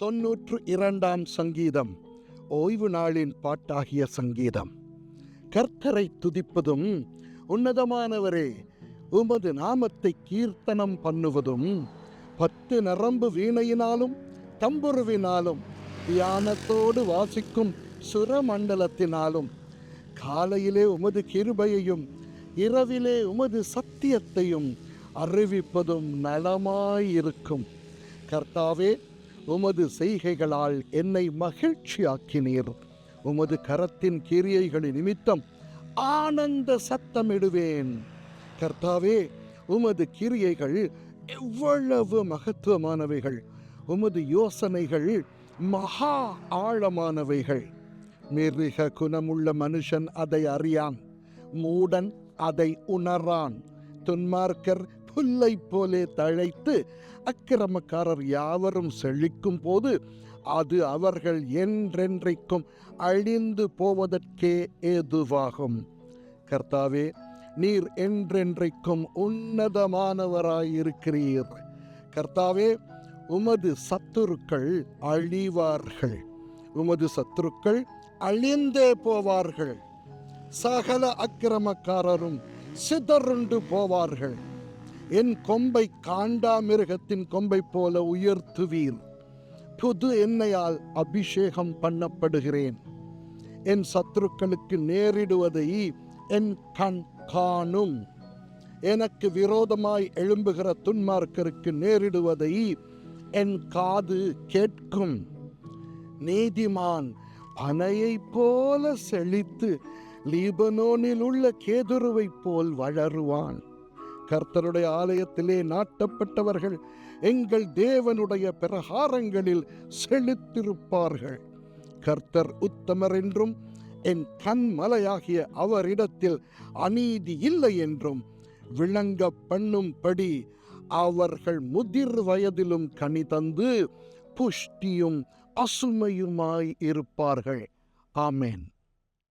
92ஆம் சங்கீதம் ஓய்வு நாளின் பாட்டாகிய சங்கீதம். கர்த்தரை துதிப்பதும், உன்னதமானவரே உமது நாமத்தை கீர்த்தனம் பண்ணுவதும், 10 நரம்பு வீணையினாலும் தம்புருவினாலும் தியானத்தோடு வாசிக்கும் சுரமண்டலத்தினாலும், காலையிலே உமது கிருபையையும் இரவிலே உமது சத்தியத்தையும் அறிவிப்பதும் நலமாயிருக்கும். கர்த்தாவே, உமது செய்கைகளால் என்னை மகிழ்ச்சியாக்கினீர். உமது கரத்தின் கிரியைகளின் நிமித்தம் ஆனந்த சத்தமிடுவேன். கர்த்தாவே, உமது கிரியைகள் எவ்வளவு மகத்துவமானவைகள்! உமது யோசனைகள் மகா ஆழமானவைகள். மிருக குணமுள்ள மனுஷன் அதை அறியான், மூடன் அதை உணரான். துன்மார்க்கர் புல்லை போலே தழைத்து அக்கிரமக்காரர் யாவரும் செழிக்கும் போது அது அவர்கள் என்றென்றைக்கும் அழிந்து போவதற்கே ஏதுவாகும். கர்த்தாவே, நீர் என்றென்றைக்கும் உன்னதமானவராயிருக்கிறீர். கர்த்தாவே, உமது சத்துருக்கள் அழிவார்கள், உமது சத்துருக்கள் அழிந்தே போவார்கள். சகல அக்கிரமக்காரரும் சிதறுண்டு போவார்கள். என் கொம்பை காண்டாமிருகத்தின் கொம்பை போல உயர்த்துவீர். புது எண்ணெயால் அபிஷேகம் பண்ணப்படுகிறேன். என் சத்துருக்களுக்கு நேரிடுவதை என் கண் காணும். எனக்கு விரோதமாய் எழும்புகிற துன்மார்க்கருக்கு நேரிடுவதை என் காது கேட்கும். நீதிமான் பனையைப் போல செழித்து லீபனோனில் உள்ள கேதுருவைப் போல் வளருவான். கர்த்தருடைய ஆலயத்திலே நாட்டப்பட்டவர்கள் எங்கள் தேவனுடைய பிரகாரங்களில் செழித்திருப்பார்கள். கர்த்தர் உத்தமர் என்றும் என் கண்மலையாகிய அவரிடத்தில் அநீதி இல்லை என்றும் விளங்க பண்ணும்படி அவர்கள் முதிர் வயதிலும் கனி தந்து புஷ்டியும் அசுமையுமாய் இருப்பார்கள். ஆமென்.